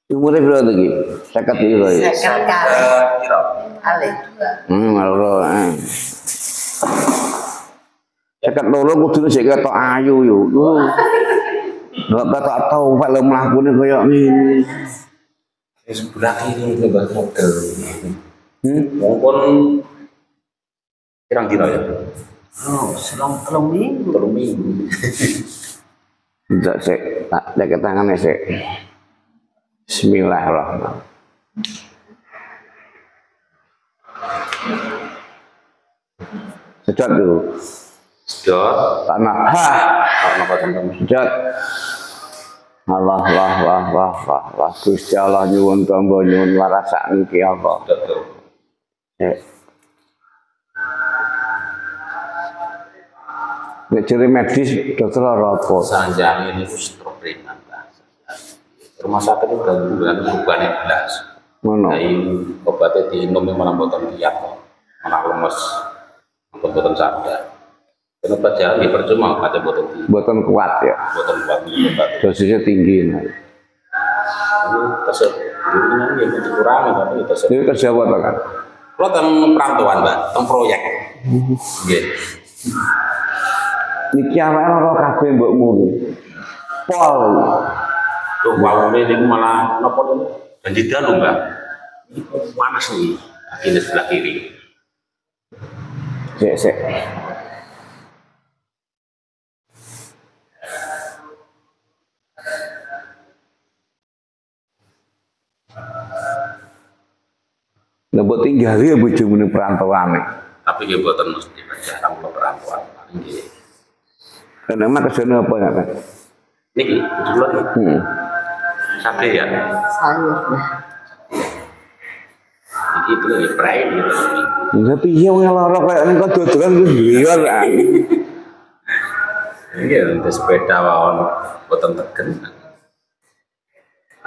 Umurnya berapa lagi? 50 kilo ya? 50 kali. Malah. Cekat loro kudune sik ketok ayu yo. Nggak ketok tau film mlakune koyo ngene. Sebelah kiri itu Mbak model. Mungkin kirang dino ya. Oh, selama 3 minggu. 3 minggu. Tidak sik, tak jaga tangannya sik. Bismillahirrahmanirrahim. Sedot dulu. Sedot. Tanah. Sedot. Allah. Gusti Allah nyuwun tombo nyuwun warasak niki Allah. Nek ciri medis dokter ora apa? Sanjang ini stroke ringan. Rumah sakit itu gangguan perubahan belas. Ngono. Obatnya diminum malah mboten kiat kok. Malah lemes. Mboten sadar. Kenapa jangan dipercuma obatnya mboten kuat ya. Mboten kuat obat. Dosisnya tinggi. Ini tesep. Ini yang dikurangi tapi tesep. Ini kerja apa kan? Kalau teng perantauan, Mbak, teng proyek. Nggih. Niki awake ora kabeh mbokmu. Pol. Tuh wawune niku malah napa niku? Banjidan lho, Mbak. Iku panas nih. Ini sebelah kiri. Sik. Lah mbok tinggal ya bojomu ning perantauan. Tapi nggih boten mesti jarang kula perantauan. Nggih. Kenapa kesana apa ya, Pak? Niki, duluan. Sate ya? Sayur. Iki itu ya prai gitu. Enggak piye wong lara kaya ning kok dodolan liar. Iya, untuk sepeda wawon boten tegen.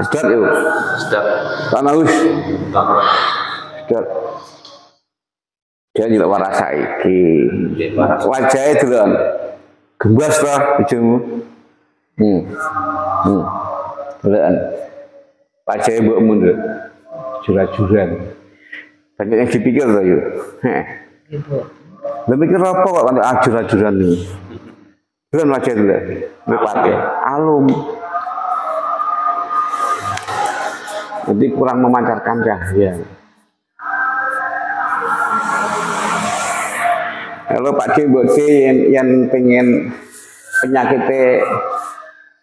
Sedap yo. Sedap. Tanah wis. Tanah. Sedap. Dia juga warasa iki. Wajahnya delon. Gembas ta bojomu. Delon. Wajahnya mbokmu lho. Jura-juran. Banyak yang dipikir to yo. Heeh. Ibu. Lha mikir apa kok ana ajur-ajuran iki? Delon wajah dulu. Mikir alum. Jadi kurang memancarkan cahaya. Kalau Pak D, Mbak D yang pengen penyakitnya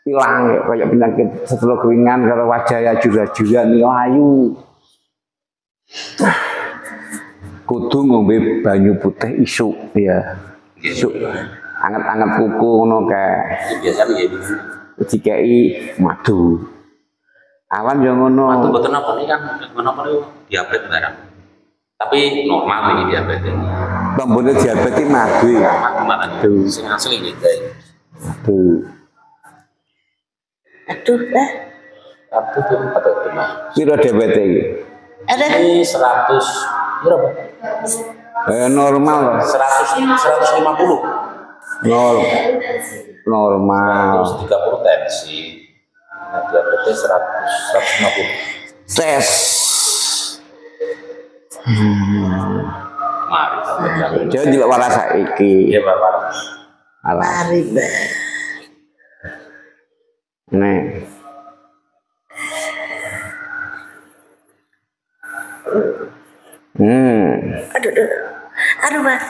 hilang, ya, kayak penyakit setelah keringan, kalau wajah ya jura-jura nih ayu. Kudu ngombe banyu putih isu, ya. Isu. Anget-anget kuku ngono kayak. Biasanya ya. Dikai madu. Awan yo ngono. Madu boten apa nih kan menapa niku diabetes barang. Tapi normal ini diabetes. Tombone diabetes madu. Madu sing asli nggih, guys. Aduh, Aduh, betul mah. Piro diabetes iki? Ada Ini 100 berapa? Normal. 150. Normal. 130 tensi. Nah, diabetes 150. Tes. Mari. Jangan juga warasa iki. Iya, Bapak. mari, Mbak. Nih. Aduh, Mbak.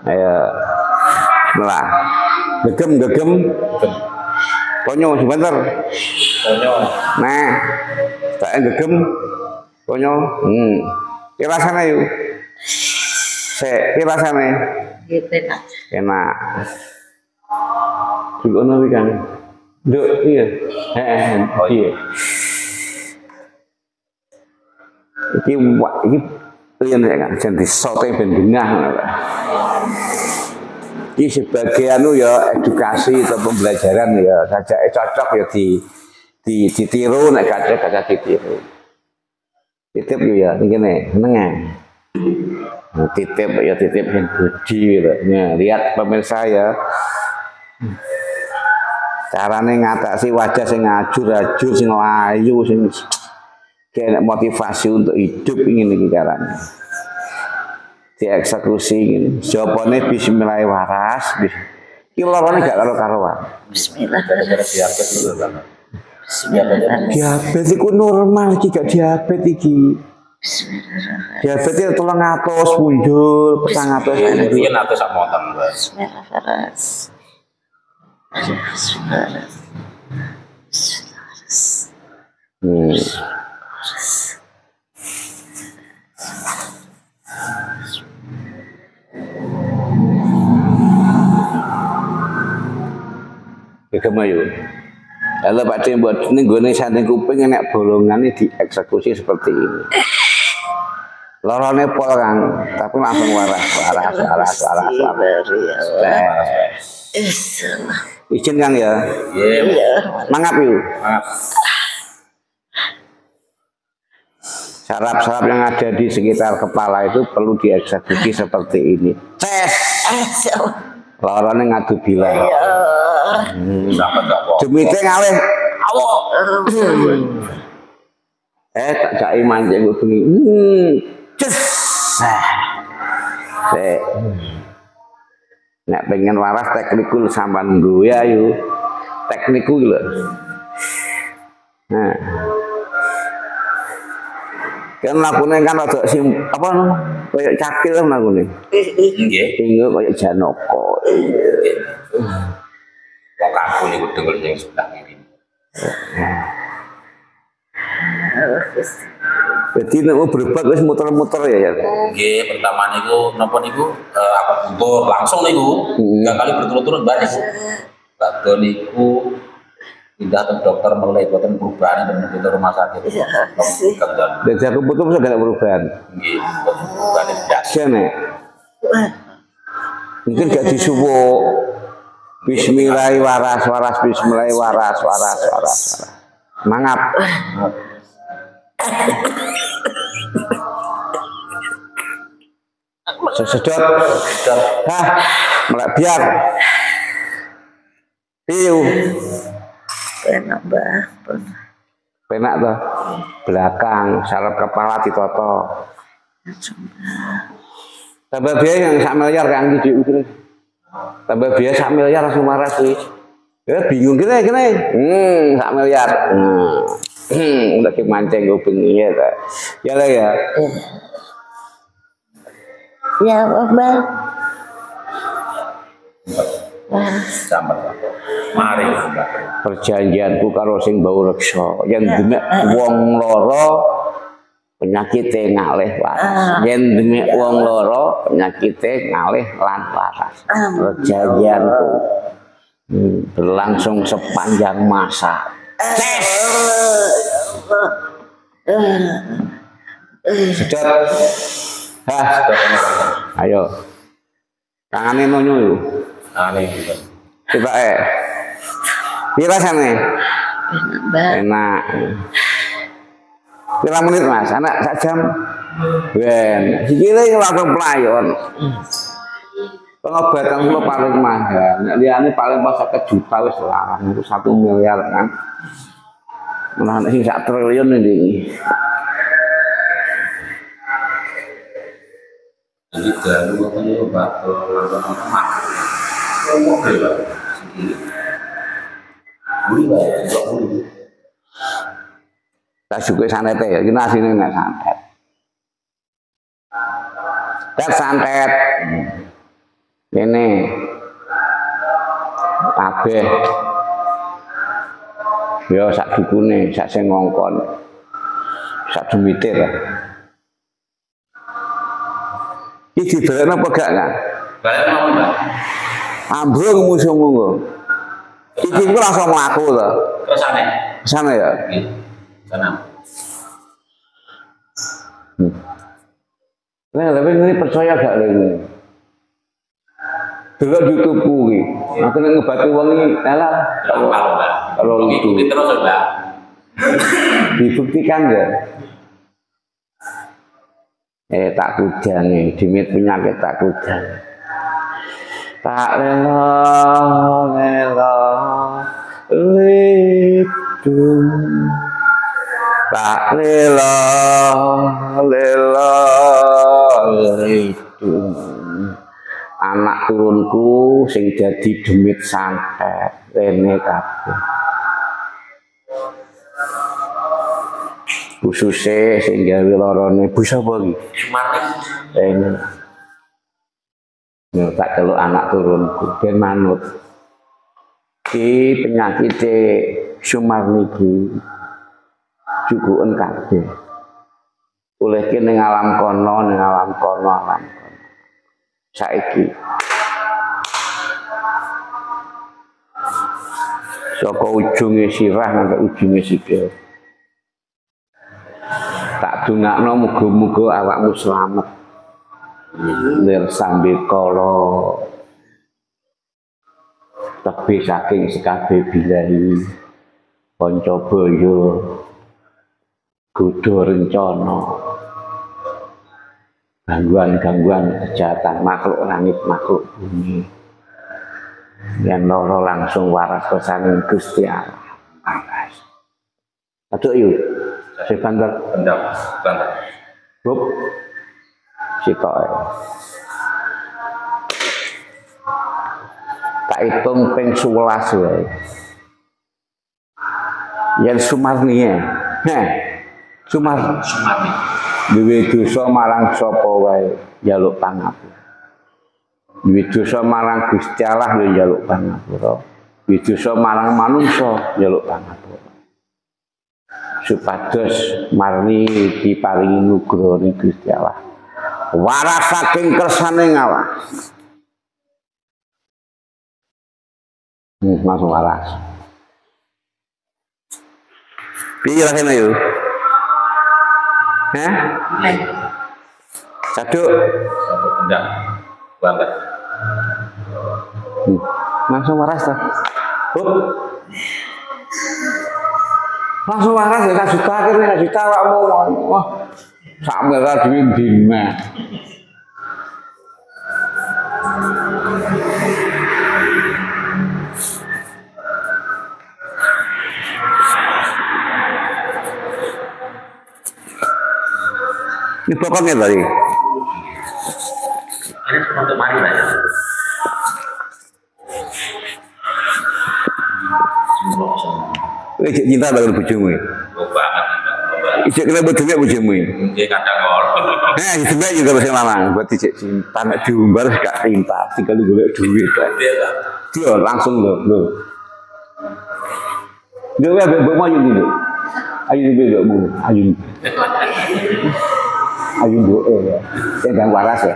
Ayo. Lah. Gegem. Konyo sebentar. Konyo. Nah. Tak gegem. Konyo. Ki rasane yuk. Ki rasane. Enak. Enak. Juga ono iki kan. Nduk iya. Iya. Iki yen kan jan disote ben dengah. Iki sebagai anu ya edukasi atau pembelajaran ya sajake cocok ya ditiru nek gak ditiru. Titip yo ya ngene, seneng. Titip ya titip budi gitu. Nah, lihat pemirsa ya. Carane ngatasi wajah sing ngajur-ajur sing ayu sing kayak motivasi untuk hidup ini iki carane. Dieksekusi ngene. Jawabane bismillahirrahmanirrahim. Iki lorone gak karo-karoan. Bismillahirrahmanirrahim. Diabetes iku normal iki gak diabetes iki. Diabetes 300 mundur 400. Riyen atus sak monten, Mbak. Bismillahirrahmanirrahim. Kemayu. Kalau Pak Cem buat ini gue santai kuping enak bolongannya dieksekusi seperti ini. Lorone pol kan, tapi langsung waras. Izin Kang ya. Iya. Mangap yuk. Mangap. Saraf-saraf yang ada di sekitar kepala itu perlu dieksekusi seperti ini. Ces. Lorone ngadu bilang. Jemite ngalih. Awo. Tak jai manjing bengi. Ces. Nek pengen waras teknikul sampean gue ayo. Teknikul lho. Nah. Kan lakune kan rada sim apa koyo cakil lakune. Nggih. Tinggal koyo Janoko. Wong kaku niku dengkul sing sebelah kiri. Jadi nek berubah wis muter-muter ya. Nggih, pertama niku napa niku aku butuh langsung niku. 3 kali berturut-turut Mbak niku. Badhe niku pindah ke dokter mulai boten perubahan dan ke rumah sakit. Jadi aku butuh bisa gak perubahan. Nggih, perubahan biasa. Nek. Mungkin gak disuwuk. Bismillahirrahmanirrahim. Bismillahirrahmanirrahim. Mangap. Sedot. Hah, melek biar. Piu. Penak Mbah. Penak toh. Belakang, saraf kepala ditoto. Tambah biaya yang 1 miliar kan iki diukur. Tambah biaya 1 miliar langsung marah sih. Ya bingung kene. 1 miliar. Udah mancing kuping ya ta. Ya lah ya. Ya, Mbak. Sampai. Mari Mbak. Perjanjianku karo sing bau reksa, yen demek wong loro penyakite ngalih waras. Yen demek wong loro penyakite ngalih lan waras. Perjanjianku berlangsung sepanjang masa. Sedot. Hah, ayo. Tangane nonyo yo. Tangane. Coba Pira rasane? Enak. Pira menit Mas? Anak sak jam. Ben, sikile langsung pelayon. Pengobatan kula paling mahal. Nek liyane paling pas 1 juta wis larang, itu 1 miliar kan. Menawa sing 1 triliun iki. Jadi dalu katanya batu mak. Mobil Pak. Buli Pak, buli. Tak suka santet ya, iki asine nek santet. Tak santet. Ini kabeh. Ya sak dukune, sak sing ngongkon. Sak dumite lah. Iki didelokno apa gak kan? Balik mau Mbak. Ambrung musuhmu kok. Iki ku langsung mlaku to. Kesane. Sana ya. Nggih. Sana. Nah, tapi ini percaya gak lagi? Delok YouTube kuwi. Aku nek ngebati wong iki alah kalau ikuti terus Mbak. dibuktikan ya. Tak kudangi, dimit penyakit tak kudangi. Tak rela lidung, tak rela lidung. Anak turunku sing dadi demit santet rene kabeh. Khususnya sing gawe lorone Bu sapa iki? Sumarni. Rene. Ya tak delok anak turunku ben manut. Ki penyakit Sumarni iki juguken kabeh. Olehke ning alam kono, alam kono. Saiki saka ujunge sirah nganti ujunge sikil. Tak dungakno muga-muga awakmu slamet. Lir sambil kala tebih saking sekabeh bilahi Pancabaya godha rencana gangguan-gangguan kejahatan makhluk langit makhluk bumi yang loro langsung waras kesaning Gusti Allah. Waras. Aduh yuk, si banter. Banter. Bup, si toy. Tak hitung ping 11 wae. Yen Sumarni ya. Sumarni. Duwe dosa marang sapa wae njaluk pangapura. Duwe dosa marang Gusti Allah yo njaluk pangapura. Duwe dosa marang manungsa njaluk pangapura. Supados marni diparingi nugraha Gusti Allah. Waras saking kersane Allah. Langsung waras. Piye rasane yo? Saduk. Enggak. Banget. Langsung waras ta. Langsung waras ya juta akhirnya juta awakmu. Wah. Sak merah dina. Ini pokoknya tadi. Ini untuk mari lah ya. Ijek cinta dengan bojomu. Oh banget. Ijek kena bojomu bojomu. Dia kadang ngor. Sebenarnya juga masih lanang. Buat ijek cinta nek diumbar gak cinta. Tinggal golek duit. Dia langsung lo. Dia bebek mau ayu dulu. Ayu bebekmu. Ayu doe ya. Sedang waras ya.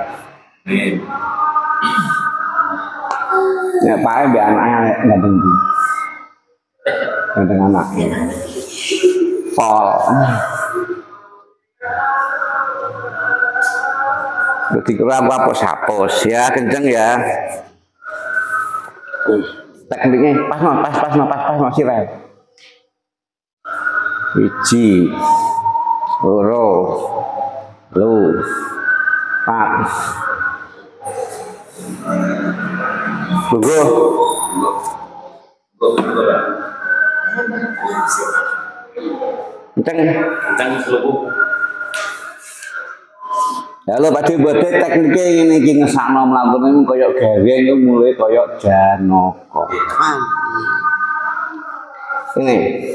Ya pae be anake enggak tinggi. Dengan anaknya. Pol. Dikira hapus ya kenceng ya. Tekniknya pas sirah. Siji, loro, lu, pak, tunggu. Kencang seluruh. Lalu pasti buat tekniknya ini ngesakno mlampune koyok gawe itu mulai koyok Janaka. Ini.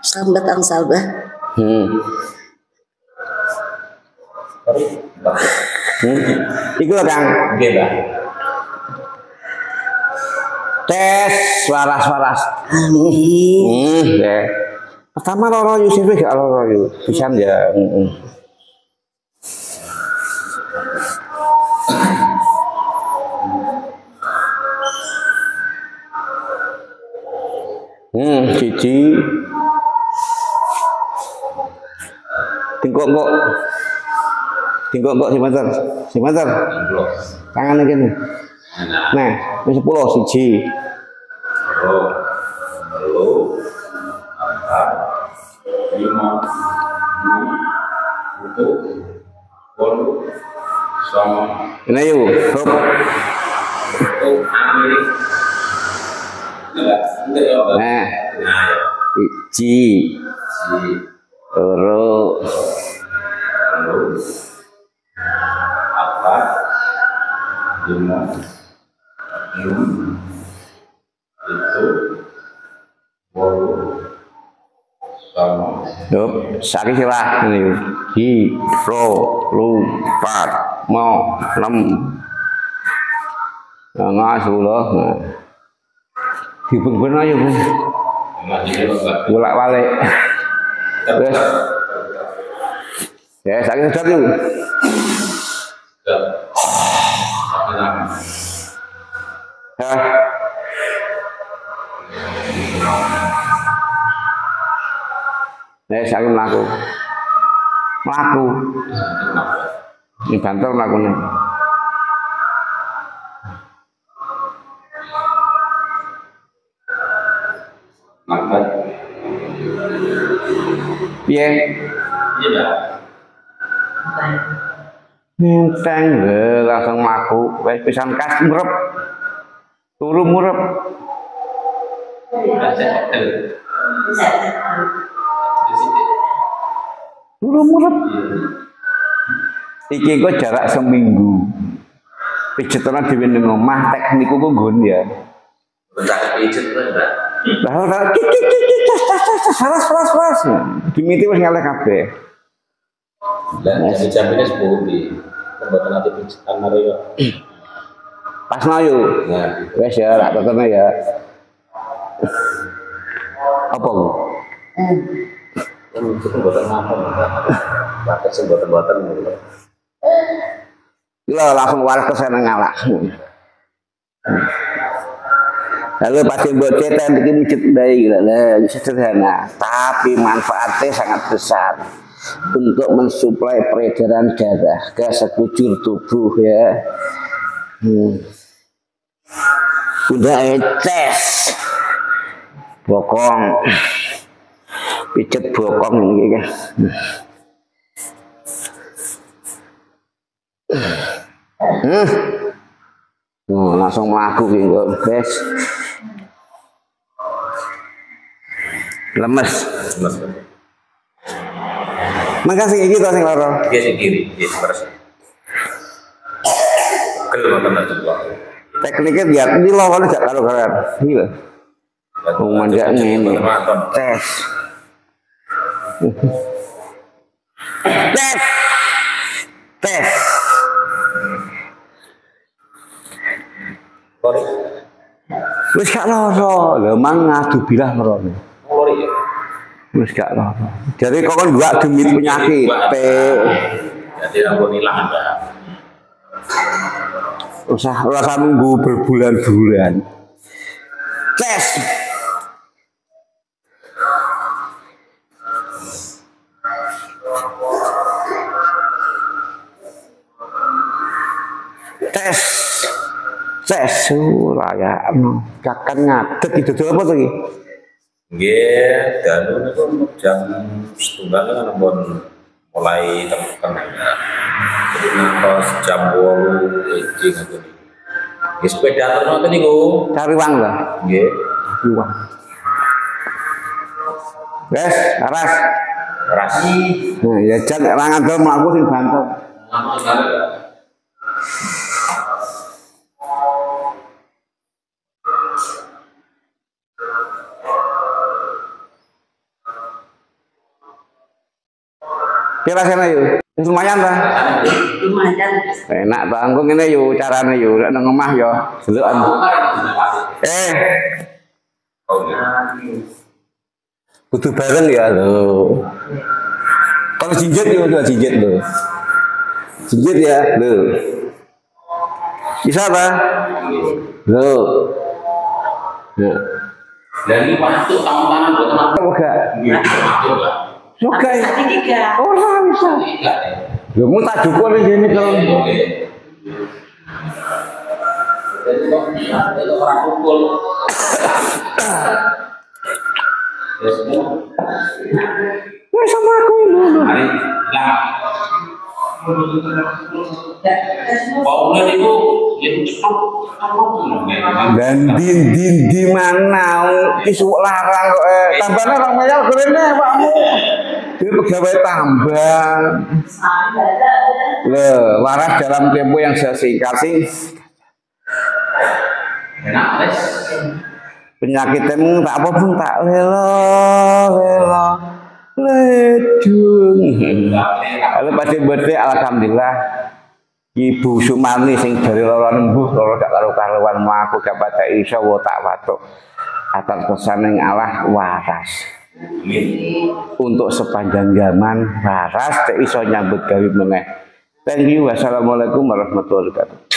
Sambat ang salbah. Iku lho Kang. Nggih, Mbak. Tes waras-waras. Ya. Pertama loro Yusuf gak loro yo. Pisan ya. Cici. Tingkok si Mater. Tangannya gini. Nah, ini 10 siji. lima, enam, tujuh, sepuluh, sama. Ini yuk, hop. Itu ambil. Nah, Iji, loro, apa? Lima, enam, itu, sepuluh, sama. hop. Sakit sirah ini. Hi, ro, lu, pat, mo, enam. Ngasuh. Dibun-bun aja Bu. Bolak-balik. Terus. Ya, sakit sedap yuk. Hah? Ya, sakit melaku. Melaku. Ini banter melakunya. Piye? Iya. Enteng langsung mlaku, wis pisan kas murep. Turu murep. Turu murep. Iki kok jarak seminggu. Pijetan dhewe ning omah tekniku kok nggon ya. Bentar pijet to, Mbak. Lah ora saras. Dimiti wis ngalih kabeh. Lah jadi jamine sepundi. Pembuatan nanti pijetan Mario. Pas ayo. Nah, Wes ya, tak tetene ya. Apa Bu? itu pembuatan apa? Pakai buatan-buatan gitu. Lo langsung waras ke sana ngalak. Lalu pasti buat cetan bikin masjid bayi lah, sederhana, tapi manfaatnya sangat besar untuk mensuplai peredaran darah ke sekujur tubuh ya. Udah eces, bokong, pijet bokong ini kan. Langsung melaku gitu, bes. Lemes. Makasih gitu sing loro. Dia sing kiri, dia terus. Kalau nonton juga. Tekniknya biar ini lawannya gak karo-karan. Iya. Manjak ngene. Tes. Tes. Tes. Wis gak loro, lho mang ngadu bilah merone. Lori ya. Wis gak loro. Jadi kok kan gak demit penyakit. Jadi ampun ilang Mbak. Rasa nunggu berbulan-bulan. Tes. Tes. Tes raya kakan ngadeg itu apa tuh iki? Nggih, dalu niku jam 7.30 kan ampun mulai temukan ya. Jadi ngantos jam 8 iki ngoten niku. Nggih sepeda terus ngoten niku. Cari uang lah. Nggih. Uang. Wes, aras. Rasi. Nah, ya jan ra ngandel mlaku sing banter. Kira sana yuk, lumayan lah. Lumayan. Enak bangku ini yuk, caranya yuk, nang omah yo, delokan. Kudu bareng ya lo. Kalau jinjit yuk, udah jinjit lo. Jinjit ya lo. Bisa apa? Lo. Nah. Dari waktu tahun-tahun buat teman. Enggak. Oke. Tiga. Orang bisa. Lu mau tak dukun ini kalau. Jadi kok itu orang pukul. Wes sama aku ngono. Hari lah. Baunya itu cetuk. Dan di mana isu larang kok tambahnya orang mayal kene pakmu. Dia pegawai tambang. Loh, waras dalam tempo yang singkat sih. Enak, guys. Penyakitmu tak apa pun tak lelo ledung. Lalu pada berde alhamdulillah Ibu Sumarni sing dari lara nembuh lara gak karo-karuan mlaku gak pada iso wa tak watuk atas kesaning Allah waras. Untuk sepanjang zaman waras tak iso nyambut gawe meneh. Thank you. Wassalamualaikum warahmatullahi wabarakatuh.